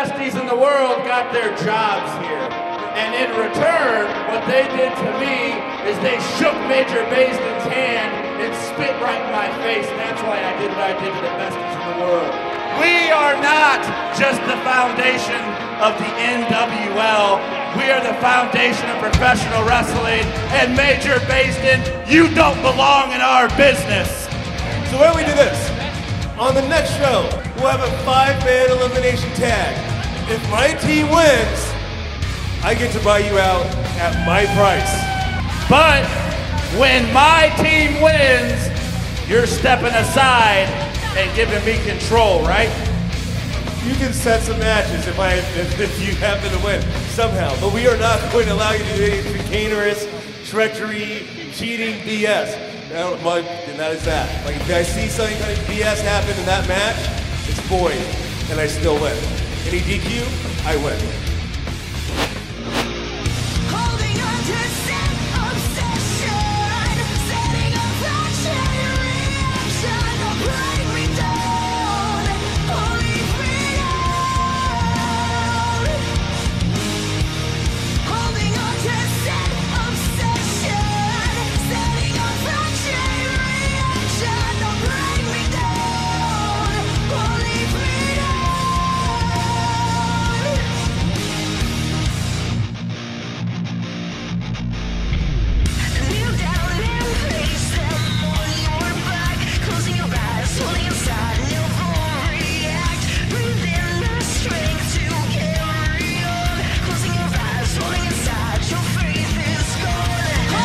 besties in the world got their jobs here. And in return, what they did to me is they shook Major Basin's hand and spit right in my face, and that's why I did what I did to the besties in the world. We are not just the foundation of the NWL. We are the foundation of professional wrestling, and Major Basin, you don't belong in our business. So why don't we do this? On the next show, we'll have a 5-man elimination tag. If my team wins, I get to buy you out at my price. But when my team wins, you're stepping aside and giving me control, right? You can set some matches if you happen to win somehow, but we are not going to allow you to do any chicanerous, treachery, cheating, BS. And that is that. Like if I see something kind of BS happen in that match, it's void, and I still win. Any DQ, I win.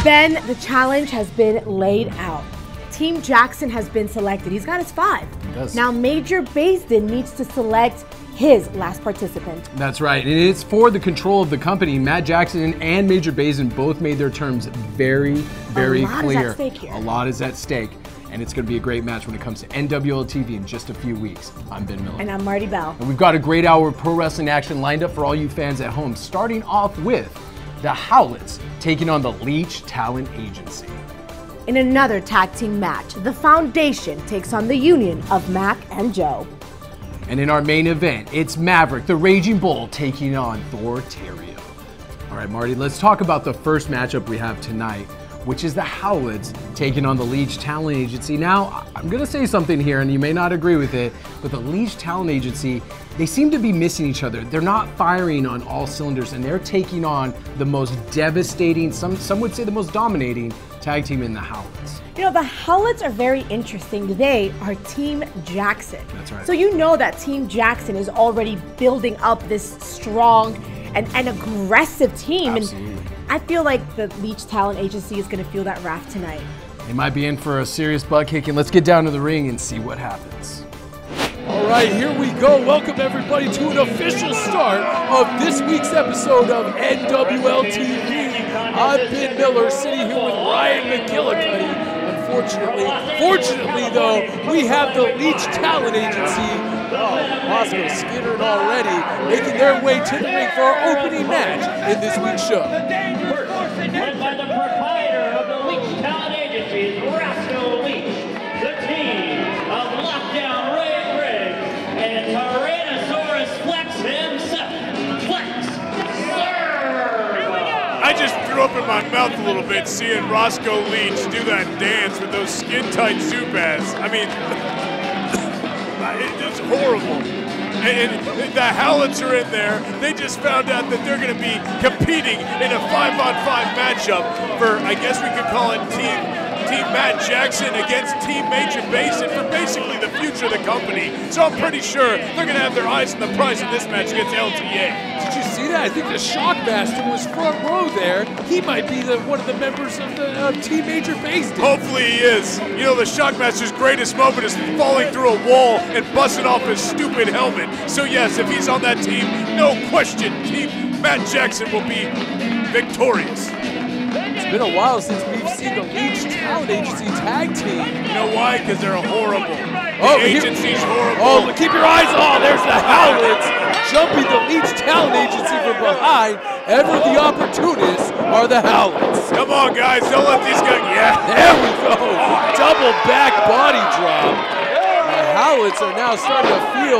Ben, the challenge has been laid out. Team Jackson has been selected. He's got his 5. He does. Now Major Basin needs to select his last participant. That's right. It is for the control of the company. Matt Jackson and Major Basin both made their terms very, very clear. A lot is at stake here. A lot is at stake. And it's going to be a great match when it comes to NWL TV in just a few weeks. I'm Ben Miller. And I'm Marty Bell. And we've got a great hour of pro wrestling action lined up for all you fans at home, starting off with the Howletts taking on the Leech Talent Agency. In another tag team match, the Foundation takes on the union of Mac and Joe. And in our main event, it's Maverick, the Raging Bull, taking on Thor, Theriot. All right, Marty, let's talk about the first matchup we have tonight, which is the Howletts taking on the Leech Talent Agency. Now, I'm gonna say something here, and you may not agree with it, but the Leech Talent Agency, they seem to be missing each other. They're not firing on all cylinders, and they're taking on the most devastating, some would say the most dominating tag team in the Howletts. You know, the Howletts are very interesting. They are Team Jackson. That's right. So you know that Team Jackson is already building up this strong and aggressive team. Absolutely. And I feel like the Leech Talent Agency is going to feel that wrath tonight. They might be in for a serious butt kicking. Let's get down to the ring and see what happens. All right, here we go. Welcome everybody to an official start of this week's episode of NWL TV. I'm Ben Miller, sitting here with Ryan McGillicuddy. Fortunately though, we have the Leech Talent Agency. Oh, Moscow skittering already, making their way to the ring for our opening match in this week's show. Led by the proprietor of the Leech Talent Agency, Roscoe Leech, the team of Lockdown Ray Briggs, and Tyrannosaurus Flex himself, Flex Serve. I just threw up in my mouth a little bit seeing Roscoe Leech do that dance with those skin-tight Zubaz. I mean, it's horrible. And the Howletts are in there. They just found out that they're going to be competing in a 5-on-5 matchup for, I guess we could call it Team Matt Jackson against Team Major Basin for basically the future of the company. So I'm pretty sure they're going to have their eyes on the prize in this match against LTA. Did you see that? I think the Shockmaster was front row there. He might be one of the members of the Team Major Basin. Hopefully he is. You know, the Shockmaster's greatest moment is falling through a wall and busting off his stupid helmet. So yes, if he's on that team, no question, Team Matt Jackson will be victorious. It's been a while since we've seen the Leech Talent Agency tag team. You know why? Because they're horrible. Oh, the agency's horrible. Oh, but keep your eyes on. There's the Howletts jumping the Leech Talent Agency from behind. Ever the opportunists are the Howletts. Come on, guys. Don't let these guys. Yeah. There we go. Double back body drop. The Howletts are now starting to feel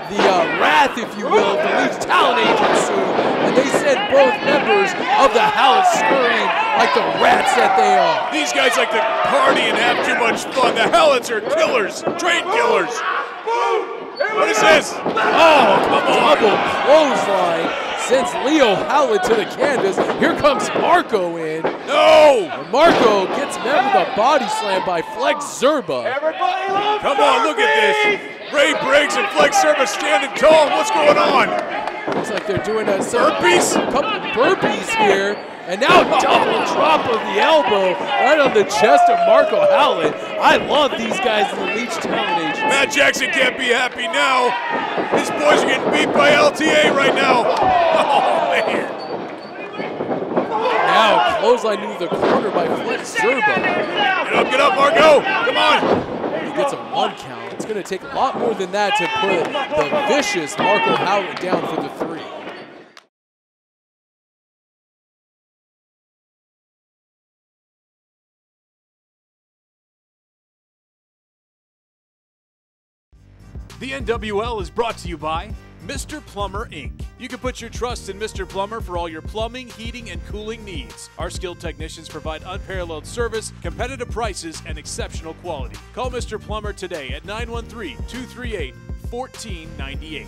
the wrath, if you will, of the Leech Talent Agency, and they send both members of the Howletts scurrying like the rats that they are. These guys like to party and have too much fun. The Howletts are killers, train killers. What is this? Oh, double clothesline sends Leo Howlett to the canvas. Here comes Marco in. No! And Marco gets met with a body slam by Flex Zerba. Come on, look at this. Ray Briggs and Flex Zerba standing tall. What's going on? Looks like they're doing a Burpees? couple burpees here. And now double drop of the elbow right on the chest of Marco Howlett. I love these guys in the Leech Talent Agency. Matt Jackson can't be happy now. His boys are getting beat by LTA right now. Oh, man. Now clothesline into the corner by Flex Zerba. Get up, Marco. Come on. He gets a 1 count. It's going to take a lot more than that to put the vicious Marco Howlett down for the 3. The NWL is brought to you by Mr. Plumber, Inc. You can put your trust in Mr. Plumber for all your plumbing, heating, and cooling needs. Our skilled technicians provide unparalleled service, competitive prices, and exceptional quality. Call Mr. Plumber today at 913-238-1498.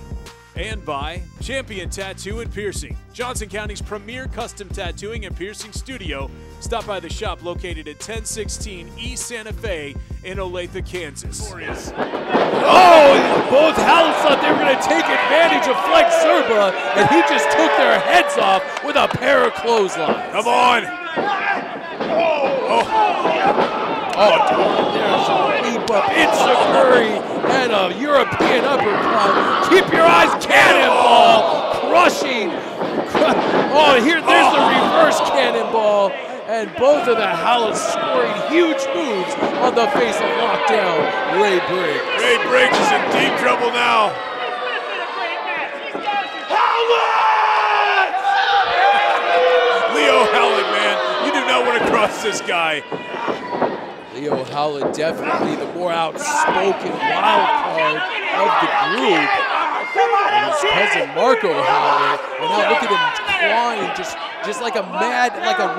And by Champion Tattoo and Piercing, Johnson County's premier custom tattooing and piercing studio. Stop by the shop located at 1016 East Santa Fe in Olathe, Kansas. Oh, both Howletts thought they were going to take advantage of Flex Zerba, and he just took their heads off with a pair of clotheslines. Come on. There's a leap up, Enziguri, and a European uppercut. Keep your eyes, cannonball, crushing. There's the reverse cannonball, and both of the Howletts scoring huge moves on the face of lockdown Ray Briggs. Ray Briggs is in deep trouble now. Leo Howlett, man, you do not want to cross this guy. Leo Howlett definitely the more outspoken wild card of the group. And his cousin Marco Howlett, and now look at him clawing just like a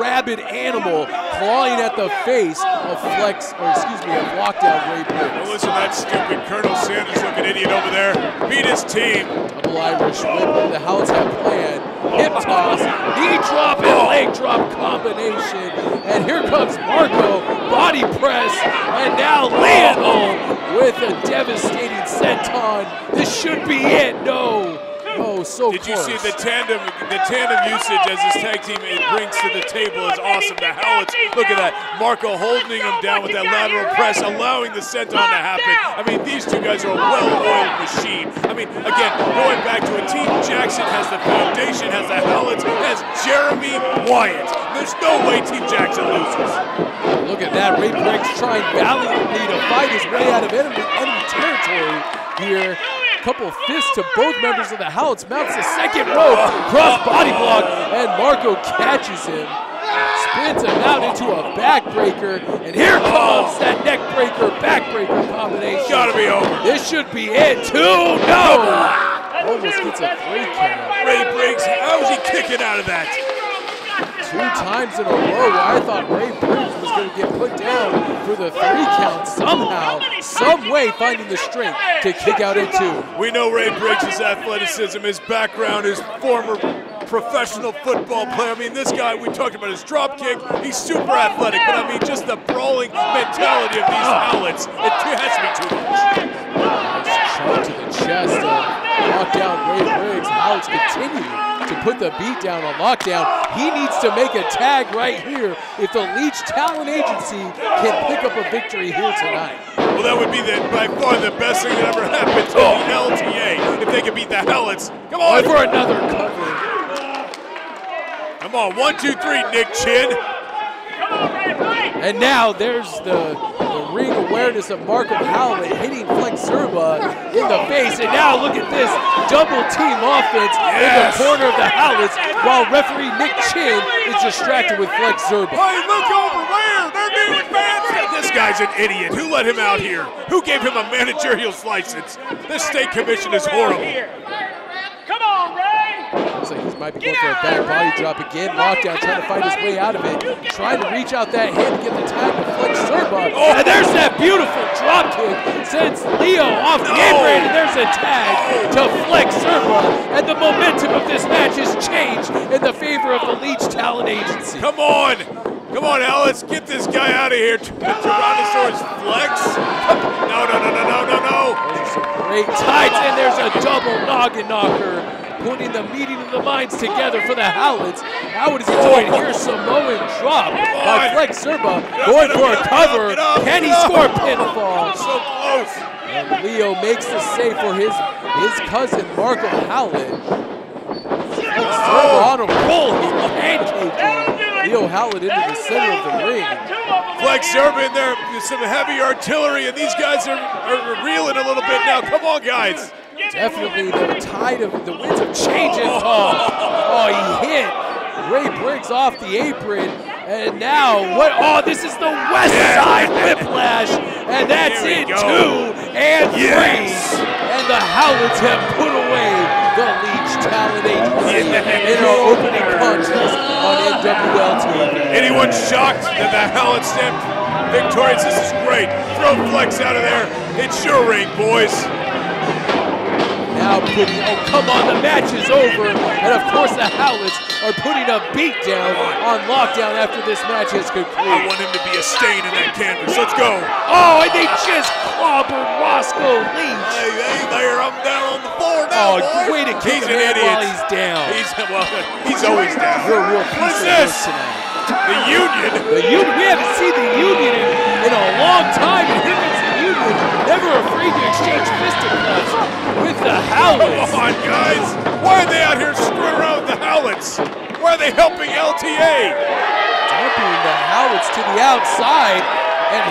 rabid animal, clawing at the face of lockdown Ray Briggs. Well, listen to that stupid Colonel Sanders looking idiot over there. Beat his team. Double Irish whip, the Howletts have planned. Hip toss, knee drop, and leg drop combination. And here comes Marco, body press, and now Lionel with a devastating senton. This should be it. No. Oh, so Did close. you see the tandem usage as his tag team brings to the table is awesome. The Howletts, look at that. Marco holding him down with that lateral press, allowing the senton to happen. I mean, these two guys are a well-oiled machine. I mean, again, going back to a team, Jackson has the foundation, has the Howletts, has Jeremy Wyatt. There's no way Team Jackson loses. Look at that. Ray Briggs trying valiantly to fight his way out of enemy territory here. Couple fists to both members of the Howletts, mounts the second rope, cross body block, and Marco catches him, spins him out into a backbreaker, and here comes that neck breaker, backbreaker combination. Gotta be over. This should be it, too. No! Almost gets a 3 count. Ray Briggs, how is he kicking out of that? 2 times in a row where I thought Ray Briggs was going to get put down for the 3 count somehow, some way finding the strength to kick out at 2. We know Ray Briggs' athleticism, his background, his former professional football player. I mean, this guy, we talked about his drop kick, he's super athletic, but I mean, just the brawling mentality of these Howletts, it has to be too much. Nice shot to the chest of lockdown Ray Briggs. Howletts continue to put the beat down on lockdown. He needs to make a tag right here if the Leech Talent Agency can pick up a victory here tonight. Well, that would be by far the best thing that ever happened to the LTA if they could beat the Howletts. Come on. For another cover. Come on, 1, 2, 3, Nick Chin. And now there's the ring awareness of Marco Howlett hitting Flex Zerba in the face. And now look at this double team offense in the corner of the Howletts while referee Nick Chin is distracted with Flex Zerba. Hey, look over where? They're getting advanced. This guy's guy's an idiot. Who let him out here? Who gave him a managerial license? This state commission is horrible. Come on, Ray! Looks like he might be going for a back body drop again. Lockdown trying to find his way out of it. Trying to reach out that hand to get the tag to Flex Serba. Oh. And there's that beautiful drop kick. Sends Leo off the apron, and there's a tag to Flex Serba. And the momentum of this match has changed in the favor of the Leech Talent Agency. Come on. Come on, Alex. Get this guy out of here. Tyrannosaurus Flex. No. Those are some great tights, and there's a double noggin knocker, putting the meeting of the minds together for the Howletts. Howard is enjoying here Samoan drop by Flex Serba, going for a cover. Can he score pinfall? So close. And Leo makes the save for his cousin Marco Howlett. Flex Serba on a roll, pancaking Leo Howlett into the center of the ring. Flex Serba in there with some heavy artillery, and these guys are reeling a little bit now. Come on, guys. Definitely the tide of the winds of change. Oh, he hit Ray Briggs off the apron. And now, what? Oh, this is the West Side Whiplash. And that's it, 2 and 3. And the Howletts have put away the Leech Talent Agency in our opening contest on NWL TV. Anyone shocked that the Howletts stand victorious? This is great. Throw Flex out of there. It's your ring, boys. Now putting, oh come on, the match is over. And of course the Howletts are putting a beat down on Lockdown after this match has concluded. I want him to be a stain in that canvas. Let's go. Oh, and they just clobbered Roscoe Leech. Hey there, I'm down on the floor now, boy. Way to kick him in while he's down. He's always down. You're a real What piece is of this? work tonight. The Union? The Union, we haven't seen the Union in a long time, and here comes the Union, never afraid to exchange fisticuffs with the Howletts. Come on, guys. Why are they out here screwing around with the Howletts? Why are they helping LTA? Dumping the Howletts to the outside, and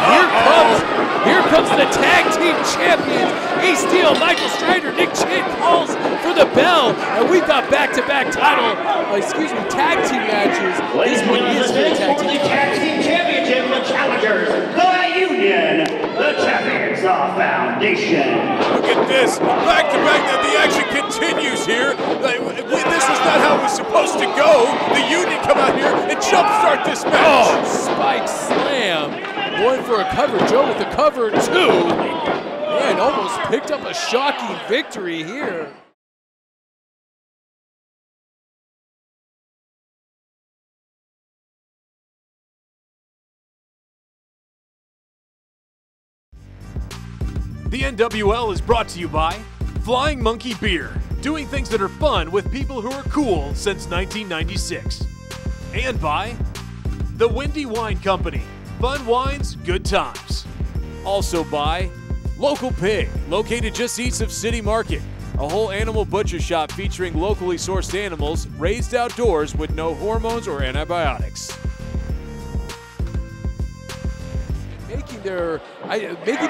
here comes the tag team champions. Ace Steel, Michael Strider, Nick Chin calls for the bell, and we've got back-to-back tag team matches. This one is for the tag team. Tag team championship, the challengers, the Union, the champions of Foundation. Look at this, back-to-back. The action continues here. This was not how it was supposed to go. The Union come out here and jumpstart this match. Oh, spike slam. Going for a cover. Joe with the cover, 2. And almost picked up a shocking victory here. The NWL is brought to you by Flying Monkey Beer, doing things that are fun with people who are cool since 1996. And by the Windy Wine Company, fun wines, good times. Also by Local Pig, located just east of City Market, a whole animal butcher shop featuring locally sourced animals raised outdoors with no hormones or antibiotics. Making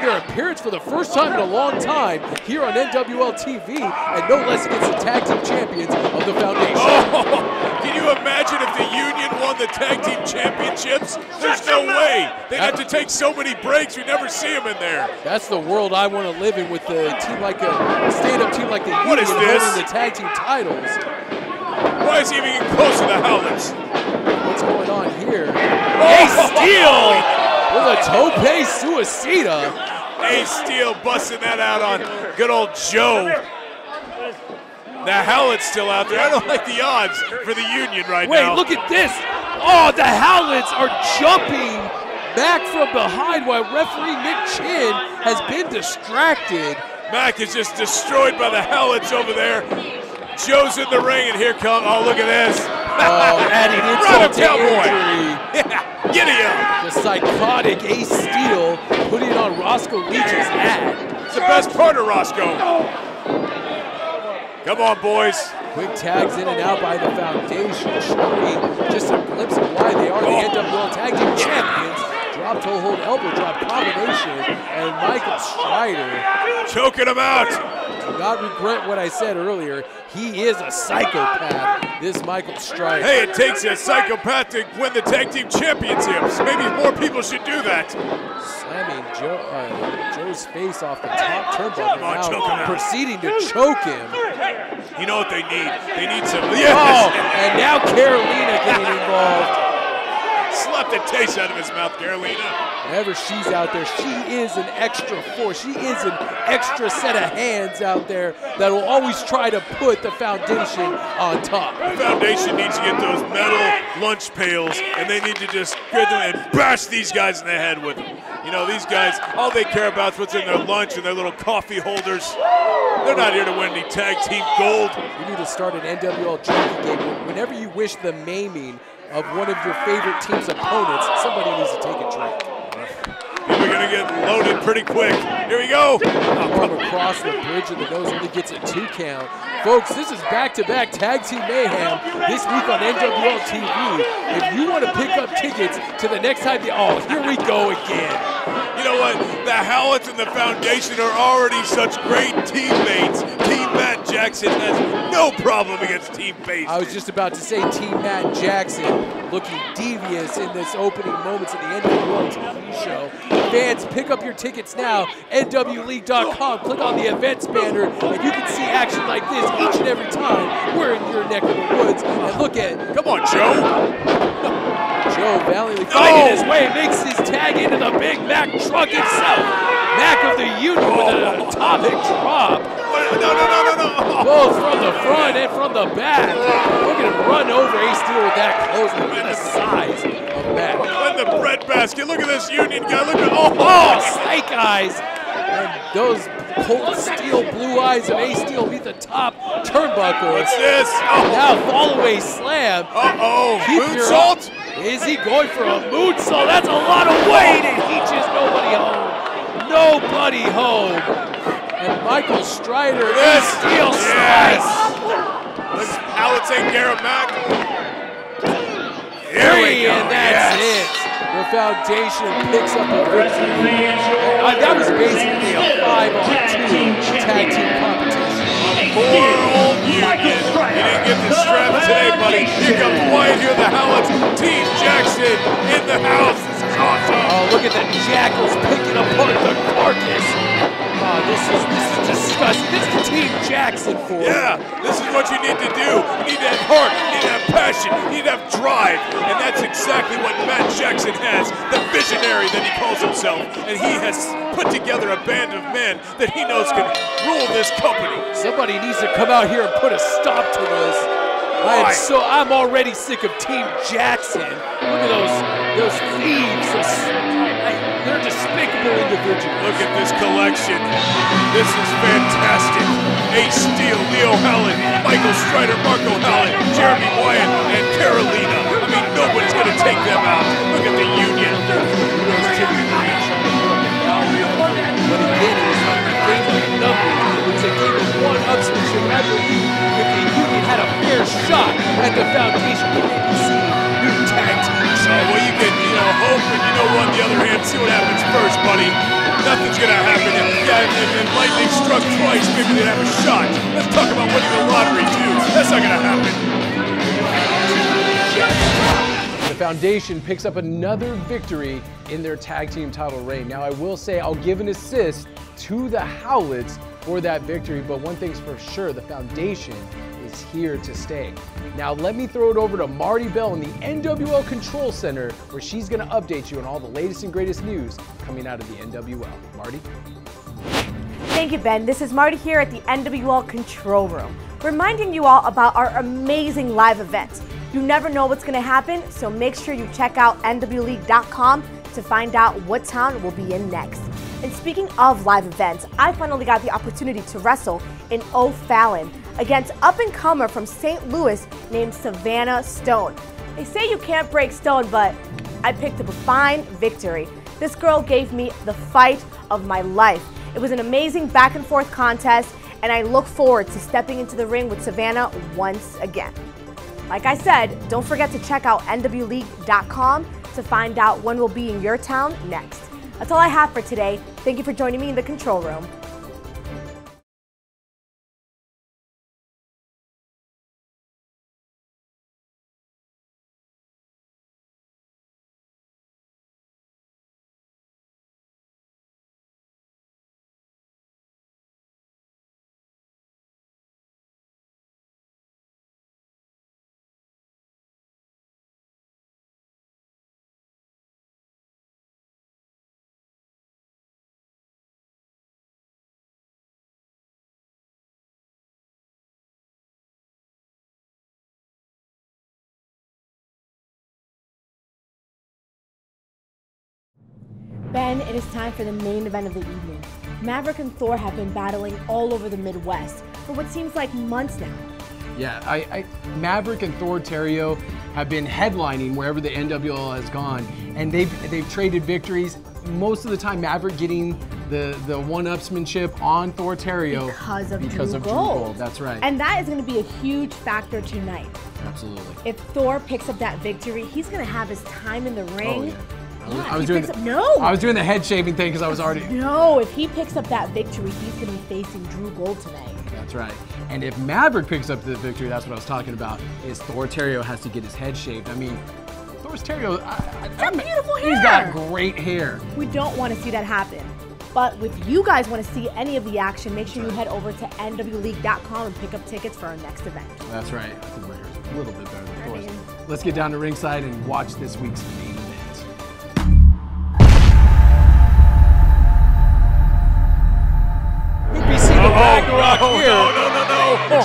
their appearance for the first time in a long time here on NWL TV, and no less against the tag team champions of the Foundation. Oh, can you imagine if the Union won the tag team championships? There's no way. They'd have to take so many breaks, we never see them in there. That's the world I want to live in, with a team like a stand-up team like the Union What is this? holding the tag team titles. Why is he even getting close to the Howletts? What's going on here? Ace Steel with a tope suicida. Ace Steel busting that out on good old Joe. The Howletts still out there. I don't like the odds for the Union right now. Wait, look at this. Oh, the Howletts are jumping back from behind while referee Nick Chin has been distracted. Mac is just destroyed by the Howletts over there. Joe's in the ring, and here comes, oh, look at this. Oh, adding insult to injury. Yeah, giddy up. The psychotic Ace Steel putting it on Roscoe Leech's hat. It's the best part of Roscoe. Come on, boys. Quick tags in and out by the Foundation, showing just a glimpse of why they are the NWL Tag Team Champions. drop toe hold, elbow drop combination, and Michael Strider choking him out. Do not regret what I said earlier. He is a psychopath, this Michael Strider. Hey, it takes a psychopath to win the tag team championships. Maybe more people should do that. Slamming Joe's face off the top turnbuckle, choke him now out. proceeding to choke him. You know what they need? They need some. Oh, Yes! and now Carolina getting involved. Slap the taste out of his mouth, Carolina. Whenever she's out there, she is an extra force. She is an extra set of hands out there that will always try to put the foundation on top. The foundation needs to get those metal lunch pails, and they need to just get them and bash these guys in the head with them. You know, these guys, all they care about is what's in their lunch and their little coffee holders. They're not here to win any tag team gold. You need to start an NWL drinking game. Whenever you wish the maiming of one of your favorite team's opponents, somebody needs to take a drink. We're gonna get loaded pretty quick. Here we go. Arm across the bridge of the nose, only gets a 2 count. Folks, this is back-to-back Tag Team Mayhem this week on NWL TV. If you want to pick up tickets to the next time, oh, here we go again. You know what? The Howletts and the Foundation are already such great teammates. Team Matt Jackson has no problem against Team Base. I was just about to say Team Matt Jackson looking devious in this opening moments of the NWL TV show. Fans, pick up your tickets now, NWLeague.com. Click on the events banner, and you can see action like this each and every time we're in your neck of the woods. And look at, come on, Joe. Joe valiantly fighting his way, makes his tag into the Big Mac truck itself. Mac of the Union with an atomic drop. No. Both from the front and from the back. Look at him run over A-Steel with that closing. Look at the size of Mac. And the bread basket. Look at this Union guy. Look at, snake eyes. And those cold steel blue eyes of A-Steel meet the top turnbuckle. What's this? Now follow-away slam. Moonsault? Is he going for a moonsault? That's a lot of weight, and he just nobody home. Nobody home. And Michael Strider is steel slice. Howletts ain't Garrett Mack. Here we go. And that's it. The Foundation picks up a victory. That was basically a 5-on-2 tag team competition. Poor old Union. You didn't get the strap today, buddy. Here comes Wyatt here, the Howletts. Team Jackson in the house. This is awesome. Oh, look at the Jackals picking apart the carcass. Oh, this is disgusting. This is Team Jackson for you. Yeah, this is what you need to do. You need to have heart, you need to have passion, you need to have drive. And that's exactly what Matt Jackson has, the visionary that he calls himself. And he has put together a band of men that he knows can rule this company. Somebody needs to come out here and put a stop to this. I'm already sick of Team Jackson. Look at those thieves. They're despicable individuals. Look at this collection. This is fantastic. A-Steel, Leo Howlett, Michael Strider, Marco Howlett, Jeremy Wyatt, and Carolina. I mean, nobody's going to take them out. Look at the Union. But again, it was not a game of numbers. It was a game of one upsmanship. I believe if the Union had a fair shot at the Foundation, we may be seeing new tag team. Well, you can, hope, and on the other hand, see what happens first, buddy. Nothing's gonna happen. If lightning struck twice, maybe they'd have a shot. Let's talk about winning the lottery, too. That's not gonna happen. The Foundation picks up another victory in their tag team title reign. Now, I will say I'll give an assist to the Howletts for that victory, but one thing's for sure, the Foundation is here to stay. Now let me throw it over to Marty Bell in the NWL Control Center, where she's gonna update you on all the latest and greatest news coming out of the NWL. Marty? Thank you, Ben. This is Marty here at the NWL Control Room, reminding you all about our amazing live events. You never know what's gonna happen, so make sure you check out NWLeague.com to find out what town we'll be in next. And speaking of live events, I finally got the opportunity to wrestle in O'Fallon against up-and-comer from St. Louis named Savannah Stone. They say you can't break stone, but I picked up a fine victory. This girl gave me the fight of my life. It was an amazing back-and-forth contest, and I look forward to stepping into the ring with Savannah once again. Like I said, don't forget to check out NWLeague.com to find out when we'll be in your town next. That's all I have for today. Thank you for joining me in the control room. Ben, it is time for the main event of the evening. Maverick and Thor have been battling all over the Midwest for what seems like months now. Yeah, Maverick and Thor Theriot have been headlining wherever the NWL has gone, and they've traded victories. Most of the time, Maverick getting the one-upsmanship on Thor Theriot because of Drew Gold. That's right. And that is going to be a huge factor tonight. Absolutely. If Thor picks up that victory, he's going to have his time in the ring. Oh, yeah. I was doing the head shaving thing because I was already. No, if he picks up that victory, he's going to be facing Drew Gold tonight. That's right. And if Maverick picks up the victory, that's what I was talking about, is Thor Theriot has to get his head shaved. I mean, Thor's Theriot, that's beautiful hair. He's got great hair. We don't want to see that happen. But if you guys want to see any of the action, make sure you head over to nwleague.com and pick up tickets for our next event. That's right. I think my hair's a little bit better than Thor's. Let's get down to ringside and watch this week's main event. Ragnarok here.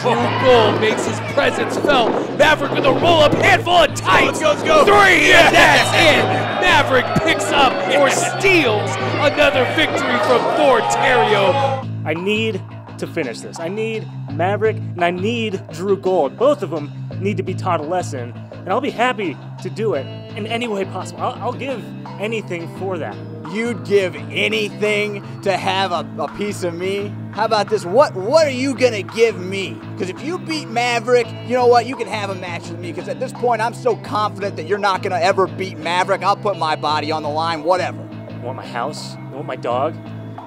Drew Gold makes his presence felt. Maverick with a roll-up, handful of tights. Let's go. 3, and that's it. Maverick picks up or steals another victory from Thor Theriot. I need to finish this. I need Maverick and I need Drew Gold. Both of them need to be taught a lesson, and I'll be happy to do it in any way possible. I'll give anything for that. You'd give anything to have a piece of me? How about this? What are you gonna give me? Because if you beat Maverick, you know what? You can have a match with me. Because at this point, I'm so confident that you're not gonna ever beat Maverick. I'll put my body on the line, whatever. You want my house? You want my dog?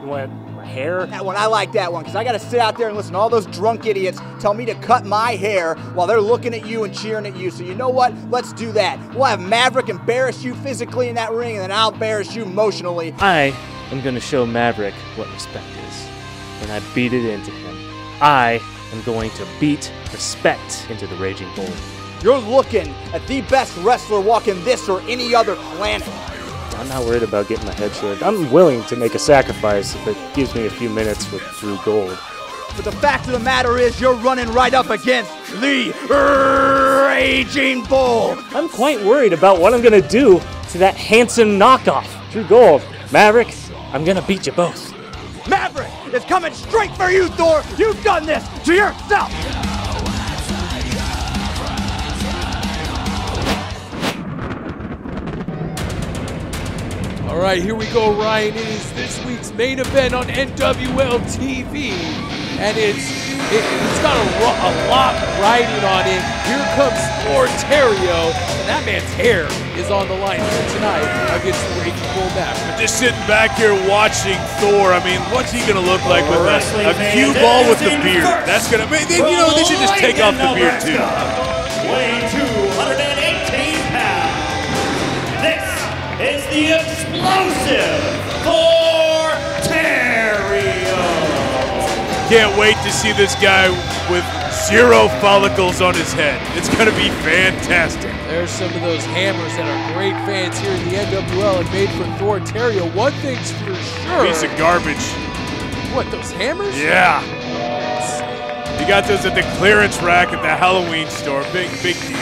You want my hair? That one, I like that one. Because I gotta sit out there and listen to all those drunk idiots tell me to cut my hair while they're looking at you and cheering at you. So you know what? Let's do that. We'll have Maverick embarrass you physically in that ring, and then I'll embarrass you emotionally. I am gonna show Maverick what respect is. And I beat it into him. I am going to beat respect into the Raging Bull. You're looking at the best wrestler walking this or any other planet. I'm not worried about getting my head shaved. I'm willing to make a sacrifice if it gives me a few minutes with Drew Gold. But the fact of the matter is you're running right up against the Raging Bull. I'm quite worried about what I'm going to do to that handsome knockoff, Drew Gold. Maverick, I'm going to beat you both. Maverick is coming straight for you, Thor. You've done this to yourself. All right, here we go, Ryan. It is this week's main event on NWL TV, and it's got a lot riding on it. Here comes Thor Theriot, and that man's hair is on the line here tonight against the Raging Bull Maverick. Just sitting back here watching Thor. I mean, what's he gonna look like with a cue ball with the beard? That's gonna make. They should just take off the beard too. Weighing 218 pounds. This is the explosive Thor Theriot. Can't wait to see this guy with 0 follicles on his head. It's gonna be fantastic. There's some of those hammers that are great fans here in the NWL and made for Thor Theriot. One thing's for sure. Piece of garbage. What, those hammers? Yeah. You got those at the clearance rack at the Halloween store. Big deal.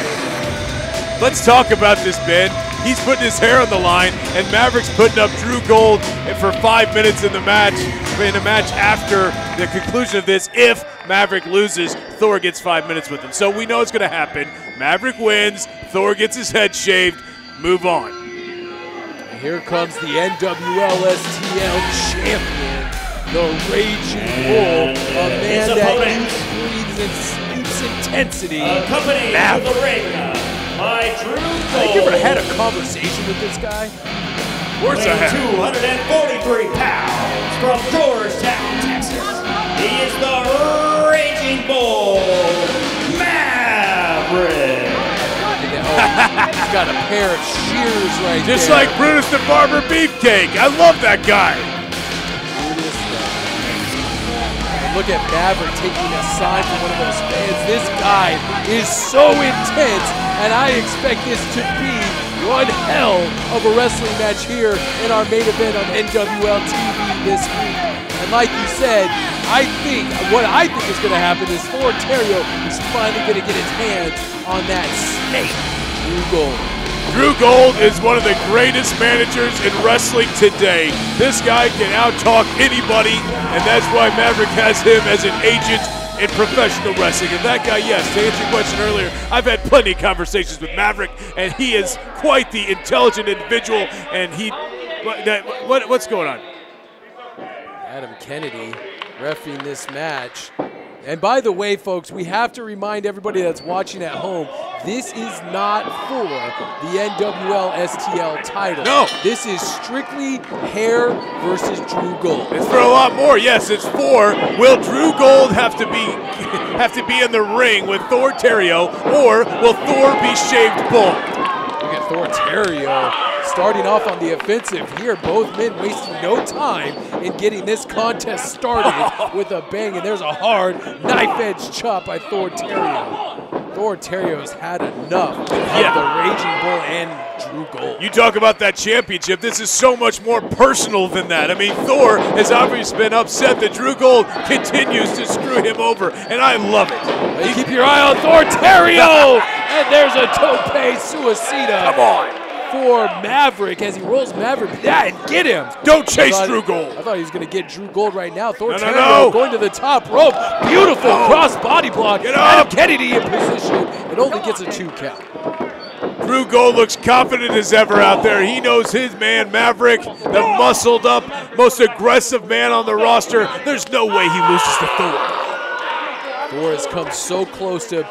Let's talk about this, Ben. He's putting his hair on the line, and Maverick's putting up Drew Gold for 5 minutes in the match. In a match after the conclusion of this, if Maverick loses, Thor gets 5 minutes with him. So we know it's going to happen. Maverick wins. Thor gets his head shaved. Move on. Here comes the NWL-STL champion, the Raging Bull, a man that breathes and sleeps intensity. Accompanied to the ring by Drew Have you ever had a conversation with this guy? Of course I have. 243 pounds from Georgetown, Texas. He is the Raging Bull, Maverick. He's got a pair of shears right Just there. like Brutus the Barber Beefcake. I love that guy. Look at Maverick taking a sign from one of those fans. This guy is so intense, and I expect this to be one hell of a wrestling match here in our main event on NWL TV this week. And like you said, what I think is going to happen is Thor Theriot is finally going to get his hands on that snake, Drew Gold. Drew Gold is one of the greatest managers in wrestling today. This guy can out-talk anybody, and that's why Maverick has him as an agent in professional wrestling. And that guy, yes, to answer your question earlier, I've had plenty of conversations with Maverick, and he is quite the intelligent individual, and what's going on? Adam Kennedy reffing this match. And by the way, folks, we have to remind everybody that's watching at home, this is not for the NWL STL title. No. This is strictly Hair versus Drew Gold. It's for a lot more. Yes, it's for, will Drew Gold have to be in the ring with Thor Theriot, or will Thor be shaved bald? Look at Thor Theriot starting off on the offensive here. Both men wasting no time in getting this contest started with a bang, and there's a hard knife-edge chop by Thor Theriot. Thor Theriot's had enough of the Raging Bull and Drew Gold. You talk about that championship. This is so much more personal than that. I mean, Thor has obviously been upset that Drew Gold continues to screw him over, and I love it. You keep your eye on Thor Theriot, and there's a tope suicida. Come on. For Maverick as he rolls Maverick. Yeah, and get him. Don't chase Drew Gold. I thought he was going to get Drew Gold right now. Thor No. Theriot going to the top rope. Beautiful cross body block. Get up. Adam Kennedy in position. It only gets a 2 count. Drew Gold looks confident as ever out there. He knows his man, Maverick, the muscled up, most aggressive man on the roster. There's no way he loses to Thor. Thor has come so close to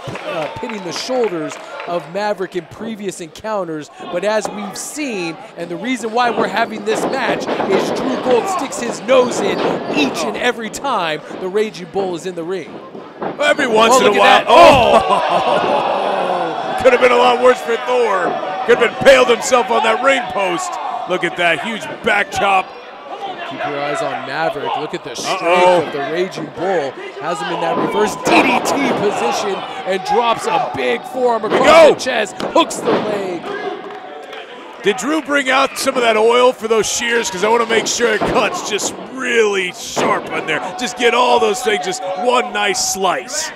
pinning the shoulders of Maverick in previous encounters, but as we've seen, and the reason why we're having this match is Drew Gold sticks his nose in each and every time the Raging Bull is in the ring. Every once in a while. Could have been a lot worse for Thor. Could have impaled himself on that ring post. Look at that huge back chop. Keep your eyes on Maverick. Look at the strength of the Raging Bull. Has him in that reverse DDT position and drops a big forearm across the chest. Hooks the leg. Did Drew bring out some of that oil for those shears? Because I want to make sure it cuts just really sharp on there. Just get all those things, just one nice slice.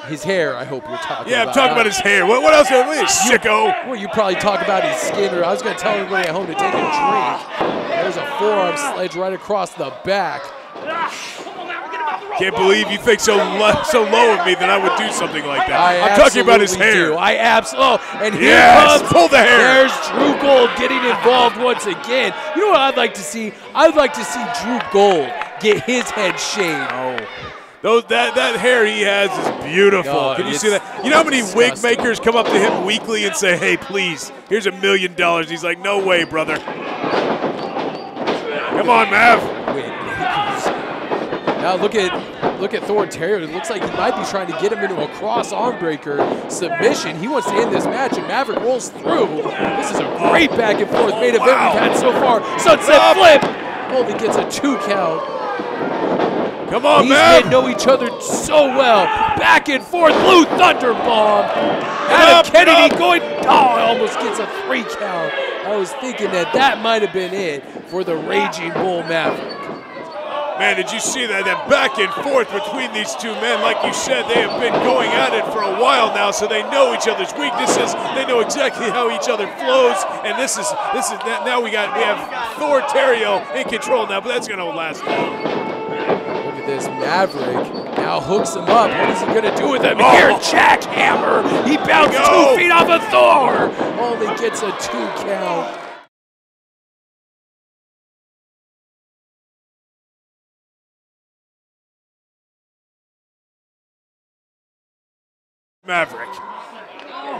His hair, I hope you're talking about. Yeah, I'm talking about his hair. What else? What is sicko? Well, you probably talk about his skin, or I was going to tell everybody at home to take a drink. There's a forearm sledge right across the back. Can't believe you think so low of me that I would do something like that. I'm talking about his hair. I absolutely. And here comes. Pull the hair. There's Drew Gold getting involved once again. You know what I'd like to see? I'd like to see Drew Gold get his head shaved. That hair he has is beautiful. God, Can you see that? You know how many wig makers come up to him weekly and say, "Hey, please, here's $1 million." He's like, "No way, brother." Come on, Mav. Now look at Thor Theriot. It looks like he might be trying to get him into a cross arm breaker submission. He wants to end this match, and Maverick rolls through. This is a great back and forth main event we've had so far. Sunset flip only gets a 2 count. Come on, These man. men know each other so well. Back and forth, Blue Thunder Bomb. Adam Kennedy going, almost gets a 3 count. I was thinking that might have been it for the Raging Bull Maverick. Man, did you see that back and forth between these two men? Like you said, they have been going at it for a while now, so they know each other's weaknesses. They know exactly how each other flows, and this is now we have Thor Theriot in control now, but that's gonna last long. This Maverick now hooks him up. What is he going to do with him here? Jackhammer. He bounced 2 feet off of Thor. Only gets a 2 count. Maverick.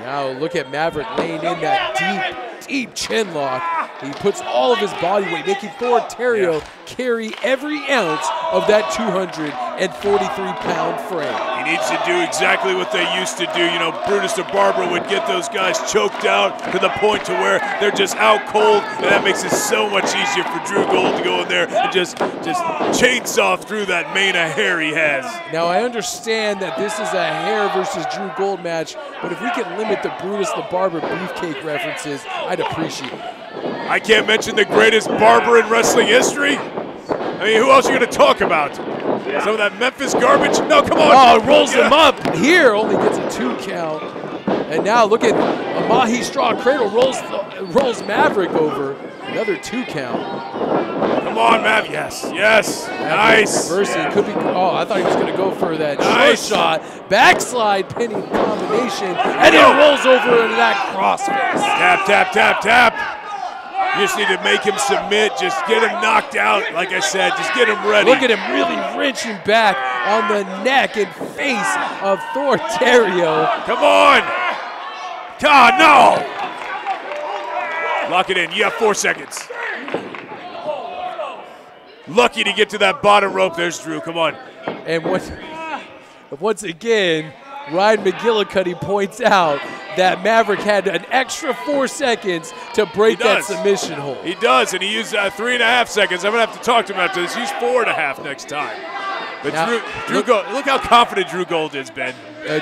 Now look at Maverick laying in that deep chin lock. He puts all of his body weight, making Thor Theriot carry every ounce of that 243-pound frame. He needs to do exactly what they used to do. You know, Brutus the Barber would get those guys choked out to the point to where they're just out cold, and that makes it so much easier for Drew Gold to go in there and just chainsaw through that mane of hair he has. Now, I understand that this is a hair versus Drew Gold match, but if we can limit the Brutus the Barber beefcake references, I'd appreciate it. I can't mention the greatest barber in wrestling history. I mean, who else are you going to talk about? Some of that Memphis garbage? No, come on. Oh, rolls him up here, only gets a 2 count. And now look at a Mahi straw cradle, rolls Maverick over. Another 2 count. Come on, Mav. Yes. Nice. Reversing. Could be. Oh, I thought he was going to go for that short shot. Backslide pinning combination. And it rolls over into that crossface. Tap. You just need to make him submit. Just get him knocked out. Like I said, just get him ready. Look at him really wrenching back on the neck and face of Thor Theriot. Come on. God, no. Lock it in. You have 4 seconds. Lucky to get to that bottom rope. There's Drew. Come on. And once again, Ryan McGillicuddy points out that Maverick had an extra 4 seconds to break that submission hold. He does, and he used 3.5 seconds. I'm going to have to talk to him after this. Use 4.5 next time. But now, Drew Gold, look how confident Drew Gold is, Ben.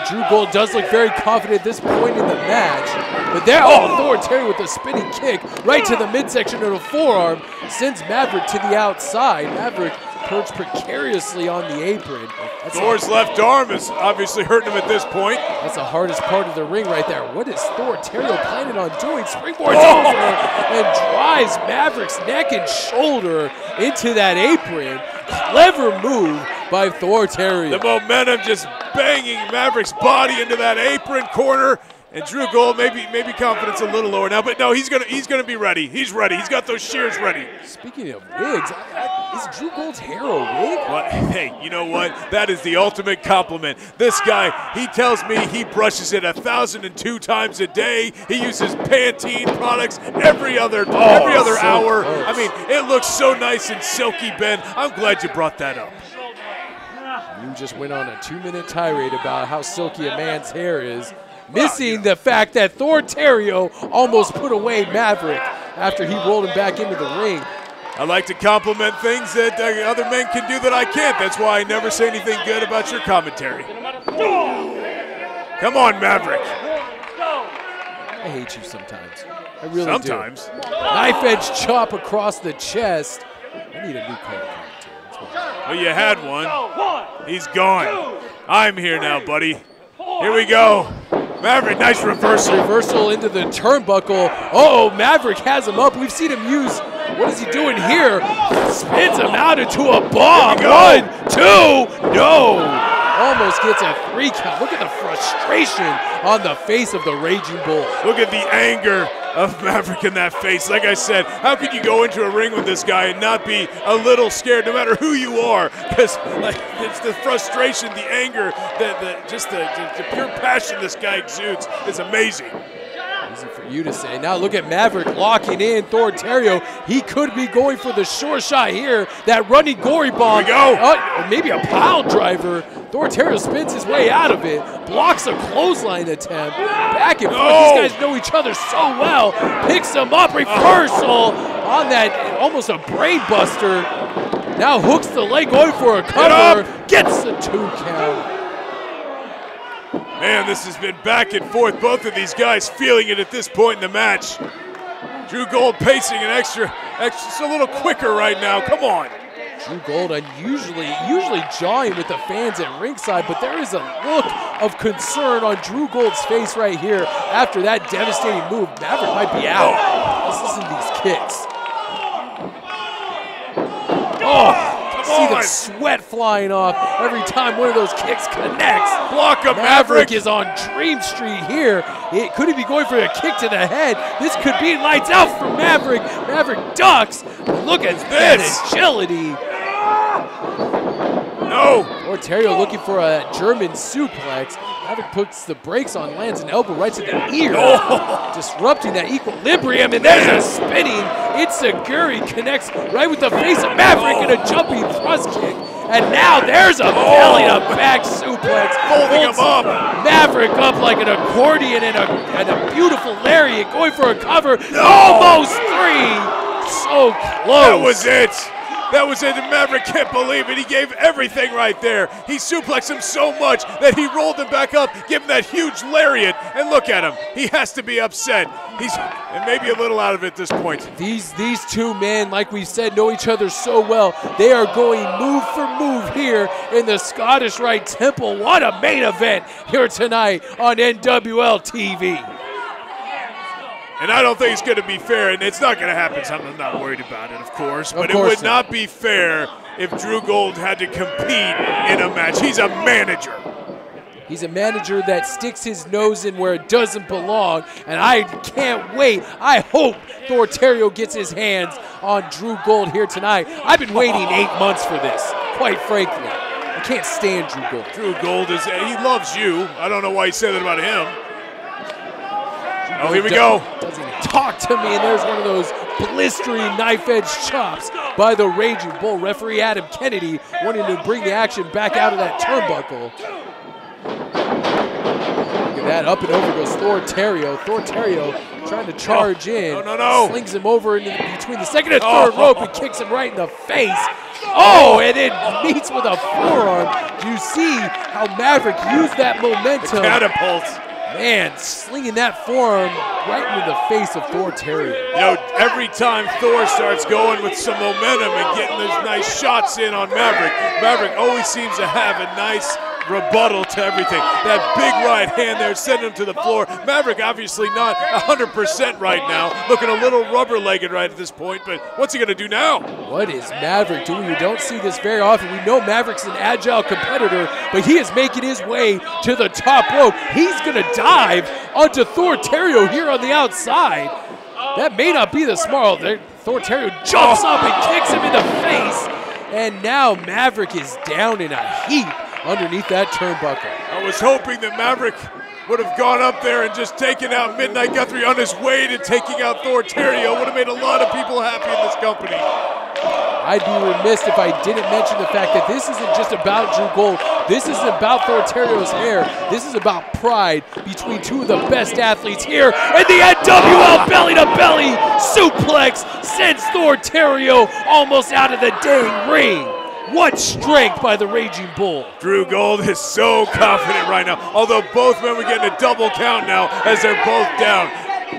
Drew Gold does look very confident at this point in the match. But there, Thor Theriot with a spinning kick right to the midsection of the forearm sends Maverick to the outside. Maverick perched precariously on the apron. Thor's left arm is obviously hurting him at this point. That's the hardest part of the ring right there. What is Thor Theriot planning on doing? Springboards over and drives Maverick's neck and shoulder into that apron. Clever move by Thor Theriot. The momentum just banging Maverick's body into that apron corner. And Drew Gold, maybe confidence a little lower now, but no, he's gonna be ready. He's ready. He's got those shears ready. Speaking of wigs, is Drew Gold's hair a wig? But hey, you know what? That is the ultimate compliment. This guy, he tells me he brushes it 1,002 times a day. He uses Pantene products every other hour. Gross. I mean, it looks so nice and silky, Ben. I'm glad you brought that up. You just went on a 2-minute tirade about how silky a man's hair is. Missing the fact that Thor Theriot almost put away Maverick after he rolled him back into the ring. I like to compliment things that other men can do that I can't. That's why I never say anything good about your commentary. Come on, Maverick. I hate you sometimes. I really do. Sometimes. Knife edge chop across the chest. I need a new color commentary. Well, you had one. He's gone. I'm here now, buddy. Here we go. Maverick, nice reversal. Reversal into the turnbuckle. Oh, Maverick has him up. We've seen him use, what is he doing here? Spins him out into a bomb. 1, 2, no. Almost gets a 3 count. Look at the frustration on the face of the Raging Bull. Look at the anger of Maverick in that face. Like I said, how could you go into a ring with this guy and not be a little scared no matter who you are? Because it's the frustration, the anger, the pure passion this guy exudes is amazing. Easy for you to say. Now look at Maverick locking in Thor Theriot. He could be going for the short shot here. That running gory bomb. Here we go. Or maybe a pile driver. Thor Theriot spins his way out of it. Blocks a clothesline attempt. Back and forth. These guys know each other so well. Picks him up. Reversal on that. Almost a brain buster. Now hooks the leg going for a cover. Gets the 2 count. Man, this has been back and forth. Both of these guys feeling it at this point in the match. Drew Gold pacing an extra just a little quicker right now. Come on. Drew Gold usually jawing with the fans at ringside, but there is a look of concern on Drew Gold's face right here after that devastating move. Maverick might be out. Let's listen to these kicks. See the sweat flying off every time one of those kicks connects. Block him, Maverick is on Dream Street here. Could he be going for a kick to the head? This could be lights out for Maverick. Maverick ducks. Look at this agility. No. Or Theriot looking for a German suplex. Maverick puts the brakes on, lands an elbow right to the ear, disrupting that equilibrium, and there's a spinning Itsuguri connects right with the face of Maverick and a jumping thrust kick. And now there's a belly to back suplex. Holding him up. Maverick up like an accordion and a beautiful lariat going for a cover. Almost 3. So close. That was it. That was it, and Maverick can't believe it. He gave everything right there. He suplexed him so much that he rolled him back up, gave him that huge lariat, and look at him. He has to be upset. He's and maybe a little out of it at this point. These two men, like we said, know each other so well. They are going move for move here in the Scottish Rite Temple. What a main event here tonight on NWL TV. And I don't think it's going to be fair, and it's not going to happen. So I'm not worried about it, of course. But it would not be fair if Drew Gold had to compete in a match. He's a manager. He's a manager that sticks his nose in where it doesn't belong, and I can't wait. I hope Thor Theriot gets his hands on Drew Gold here tonight. I've been waiting 8 months for this, quite frankly. I can't stand Drew Gold. Drew Gold, he loves you. I don't know why he said that about him. Oh, here we go. Doesn't even talk to me, and there's one of those blistering knife-edge chops by the Raging Bull. Referee Adam Kennedy wanting to bring the action back out of that turnbuckle. Look at that, up and over goes Thor Theriot. Thor Theriot trying to charge in. No. Slings him over into between the second and third rope and kicks him right in the face. Oh, and it meets with a forearm. You see how Maverick used that momentum. The catapult. Man, slinging that forearm right into the face of Thor Theriot. You know, every time Thor starts going with some momentum and getting those nice shots in on Maverick, Maverick always seems to have a nice rebuttal to everything. That big right hand there sending him to the floor. Maverick obviously not 100% right now, looking a little rubber-legged right at this point, but what's he going to do now? What is Maverick doing? We don't see this very often. We know Maverick's an agile competitor, but he is making his way to the top rope. He's going to dive onto Thor Theriot here on the outside. That may not be the smart. Thor Theriot jumps up and kicks him in the face, and now Maverick is down in a heap underneath that turnbuckle. I was hoping that Maverick would have gone up there and just taken out Midnight Guthrie on his way to taking out Thor Theriot. Would have made a lot of people happy in this company. I'd be remiss if I didn't mention the fact that this isn't just about Drew Gold. This isn't about Thor Theriot's hair. This is about pride between two of the best athletes here. And the NWL belly-to-belly suplex sends Thor Theriot almost out of the dang ring. What strength by the Raging Bull. Drew Gold is so confident right now, although both men were getting a double count now as they're both down.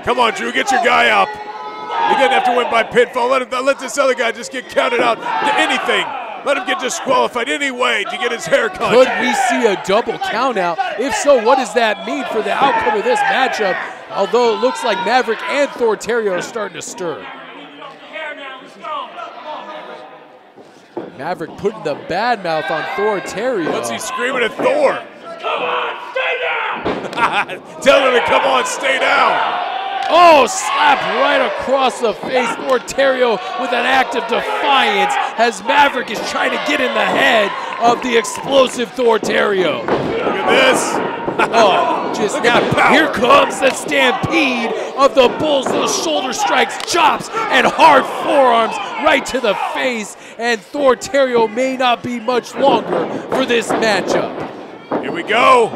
Come on, Drew, get your guy up. He doesn't have to win by pinfall. Let this other guy just get counted out to anything. Let him get disqualified anyway to get his hair cut. Could we see a double count out? If so, what does that mean for the outcome of this matchup? Although it looks like Maverick and Thor Theriot are starting to stir. Maverick putting the bad mouth on Thor Theriot. What's he screaming at Thor? Come on, stay down! Tell him to come on, stay down. Oh, slap right across the face. Thor Theriot with an act of defiance as Maverick is trying to get in the head of the explosive Thor Theriot. Look at this. Oh, just now, here comes the stampede of the Bulls. Those shoulder strikes, chops, and hard forearms right to the face. And Thor Theriot may not be much longer for this matchup. Here we go.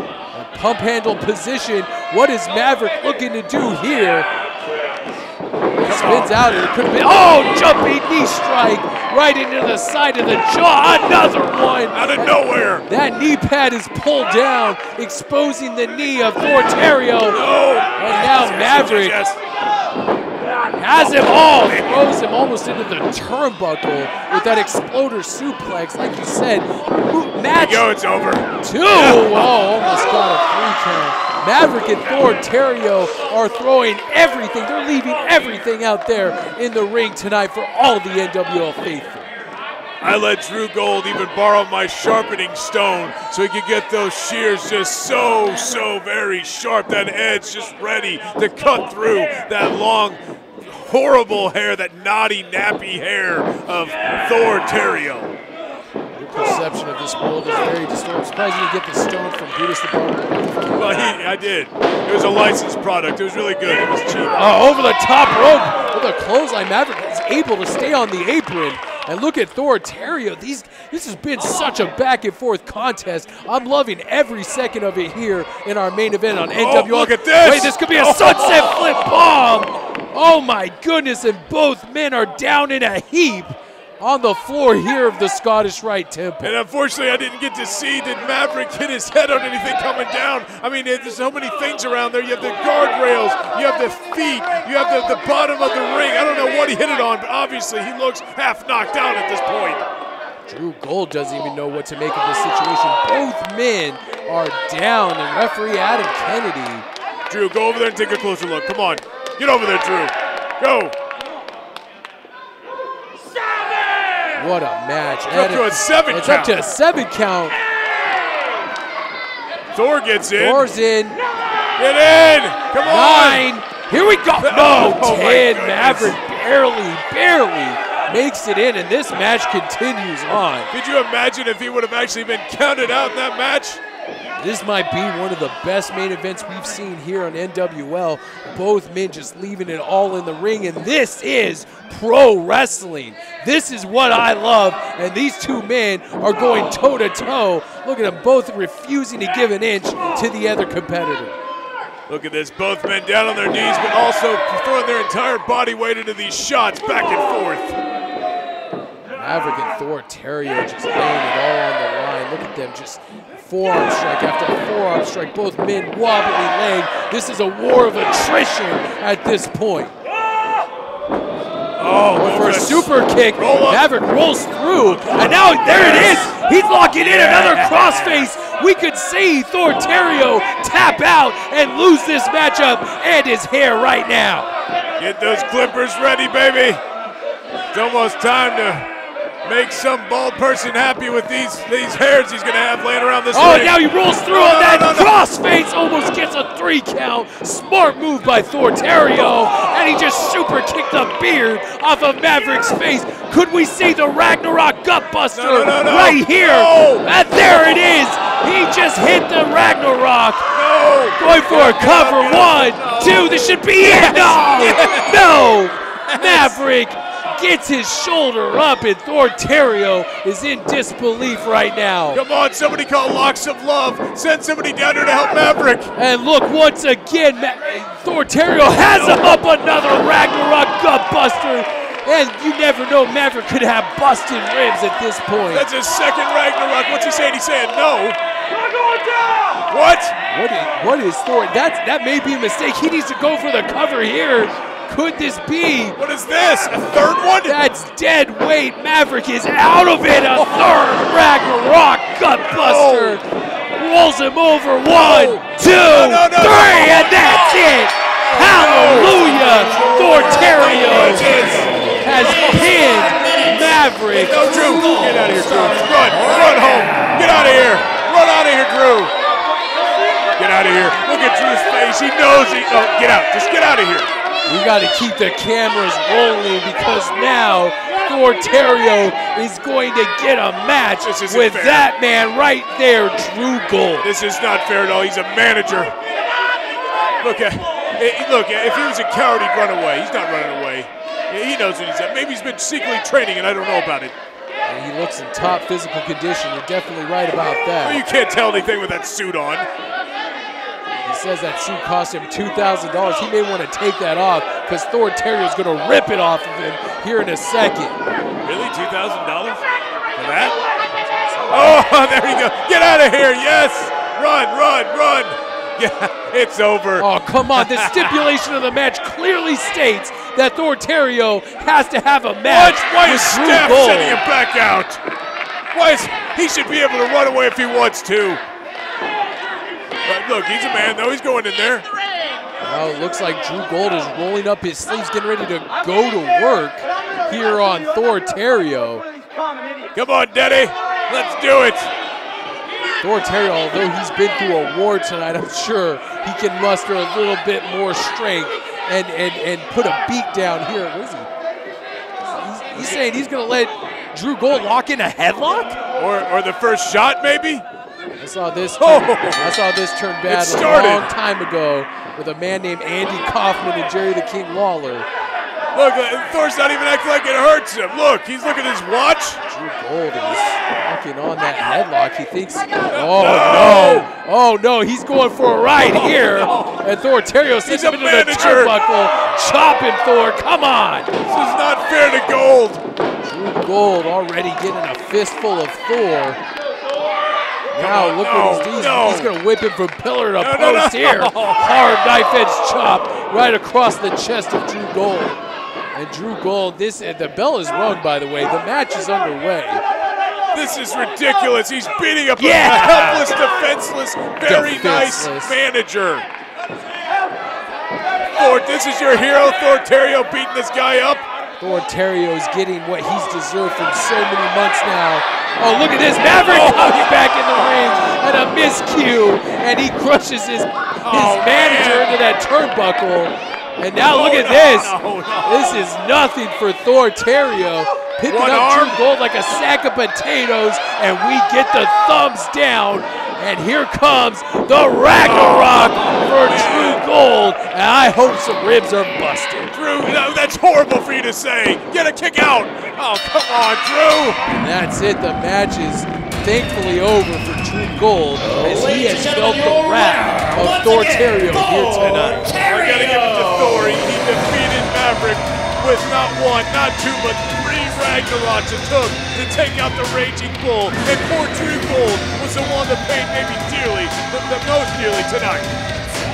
Pump handle position. What is Maverick looking to do here? He spins out and it could have been, oh, jumping knee strike right into the side of the jaw. Another one. Out of nowhere. That knee pad is pulled down, exposing the knee of Thor Theriot. No. And now Maverick has him all, throws him almost into the turnbuckle with that exploder suplex. Like you said, match There you go, it's over. 2. Oh, almost got a 3 count. Maverick and Thor Theriot are throwing everything. They're leaving everything out there in the ring tonight for all of the NWL faithful. I let Drew Gold even borrow my sharpening stone so he could get those shears just so very sharp. That edge just ready to cut through that long, horrible hair, that naughty, nappy hair of Thor Theriot. perception of this world is very distorted. I'm surprised you didn't get the stone from Brutus the Barber. Well, I did. It was a licensed product. It was really good. It was cheap. Oh, over the top rope with a clothesline. Maverick is able to stay on the apron. And look at Thor Theriot. This has been such a back and forth contest. I'm loving every second of it here in our main event on NWL. Look at this. Wait, this could be a sunset flip bomb. Oh my goodness, and both men are down in a heap on the floor here of the Scottish Rite Temple. And unfortunately, I didn't get to see, did Maverick hit his head on anything coming down? I mean, there's so many things around there. You have the guardrails, you have the feet, you have the bottom of the ring. I don't know what he hit it on, but obviously he looks half knocked out at this point. Drew Gold doesn't even know what to make of this situation. Both men are down, and referee Adam Kennedy. Drew, go over there and take a closer look. Come on. Get over there, Drew. Go. What a match. It's up to a 7 count. It's up to a 7 count. Thor gets in. Thor's in. Get in. Come on. 9. Here we go. No, oh 10. Maverick barely makes it in, and this match continues on. Could you imagine if he would have actually been counted out in that match? This might be one of the best main events we've seen here on NWL. Both men just leaving it all in the ring, and this is pro wrestling. This is what I love, and these two men are going toe-to-toe. Look at them both refusing to give an inch to the other competitor. Look at this, both men down on their knees, but also throwing their entire body weight into these shots back and forth. Maverick and Thor Theriot just laying it all on the line. Look at them just forearm strike after forearm strike. Both men wobbly leg. This is a war of attrition at this point. Oh, for a super kick, Maverick rolls through, and now there it is. He's locking in another crossface. We could see Thor Theriot tap out and lose this matchup and his hair right now. Get those clippers ready, baby. It's almost time to make some bald person happy with these hairs he's going to have laying around this ring. Now he rolls through on that crossface, almost gets a 3 count. Smart move by Thor Theriot, and he just super kicked the beard off of Maverick's face. Could we see the Ragnarok Gutbuster right here? And there it is. He just hit the Ragnarok. Going for a cover. 1, 2. This should be it. No. Maverick gets his shoulder up, and Thor Theriot is in disbelief right now. Come on, somebody call Locks of Love. Send somebody down here to help Maverick. And look, once again, Thor Theriot has him up, another Ragnarok Gutbuster. And you never know, Maverick could have busted ribs at this point. That's his second Ragnarok. What's he saying? He's saying no. We're going down. What? What is Thor? That may be a mistake. He needs to go for the cover here. Could this be? What is this? A third one? That's dead weight. Maverick is out of it. A third Ragnarok Gutbuster. Rolls him over. 1, 2, 3, and that's it. Hallelujah. Thor Theriot has pinned Maverick. No, Drew. Get out of here, Drew. Run home. Get out of here. Run out of here, Drew. Get out of here. Look at Drew's face. He knows he. Oh, get out. Just get out of here. We got to keep the cameras rolling because now Thor Theriot is going to get a match with that man right there, Drew Gold. This is not fair at all. He's a manager. Look, if he was a coward, he'd run away. He's not running away. He knows what he's at. Maybe he's been secretly training and I don't know about it. And he looks in top physical condition. You're definitely right about that. Well, you can't tell anything with that suit on. He says that suit cost him $2,000. He may want to take that off because Thor Theriot's going to rip it off of him here in a second. Really? $2,000 for that? Oh, there you go. Get out of here. Yes. Run. Yeah, it's over. Oh, come on. The stipulation of the match clearly states that Thor Theriot has to have a match. Why is Steph sending him back out? He should be able to run away if he wants to. But look, he's a man, though. He's going in there. Well, it looks like Drew Gold is rolling up his sleeves, getting ready to go to work here on Thor Theriot. Come on, Daddy. Let's do it. Thor Theriot, although he's been through a war tonight, I'm sure he can muster a little bit more strength and put a beat down here. What is he? He's saying he's going to let Drew Gold lock in a headlock? Or the first shot, maybe? I saw this turn bad a long time ago with a man named Andy Kaufman and Jerry the King Lawler. Look, Thor's not even acting like it hurts him. Look, he's looking at his watch. Drew Gold is walking on that headlock. He thinks, oh no, he's going for a ride here. And Thor Theriot sends him into the turnbuckle, chopping Thor. Come on. This is not fair to Gold. Drew Gold already getting a fistful of Thor. Now look what he's doing. He's going to whip him from pillar to post here. Hard knife edge chop right across the chest of Drew Gold. And Drew Gold, the bell is rung, by the way. The match is underway. This is ridiculous. He's beating up a helpless, defenseless, very nice manager. Thor, this is your hero, Thor Theriot, beating this guy up. Thor Theriot is getting what he's deserved from so many months now. Oh, look at this. Maverick coming back in the ring and a miscue. And he crushes his manager into that turnbuckle. And now look at this. This is nothing for Thor Theriot. Picking up Drew Gold like a sack of potatoes. And we get the thumbs down. And here comes the Ragnarok for Drew Gold. And I hope some ribs are busted. Drew, that's horrible for you to say. Get a kick out. Oh, come on, Drew. And that's it. The match is thankfully over for Drew Gold as he has felt the wrath of Thor Theriot here tonight. I gotta give it to Thor. He defeated Maverick with not one, not two, but 3 Ragnaroks it took to take out the Raging Bull. And poor Drew Gold was the one that paid maybe dearly, the most dearly tonight.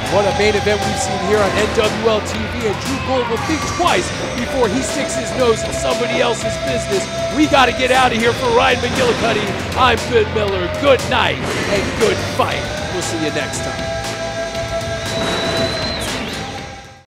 What a main event we've seen here on NWL TV, and Drew Gold will think twice before he sticks his nose in somebody else's business. We got to get out of here. For Ryan McGillicuddy, I'm Good Miller. Good night and good fight. We'll see you next time.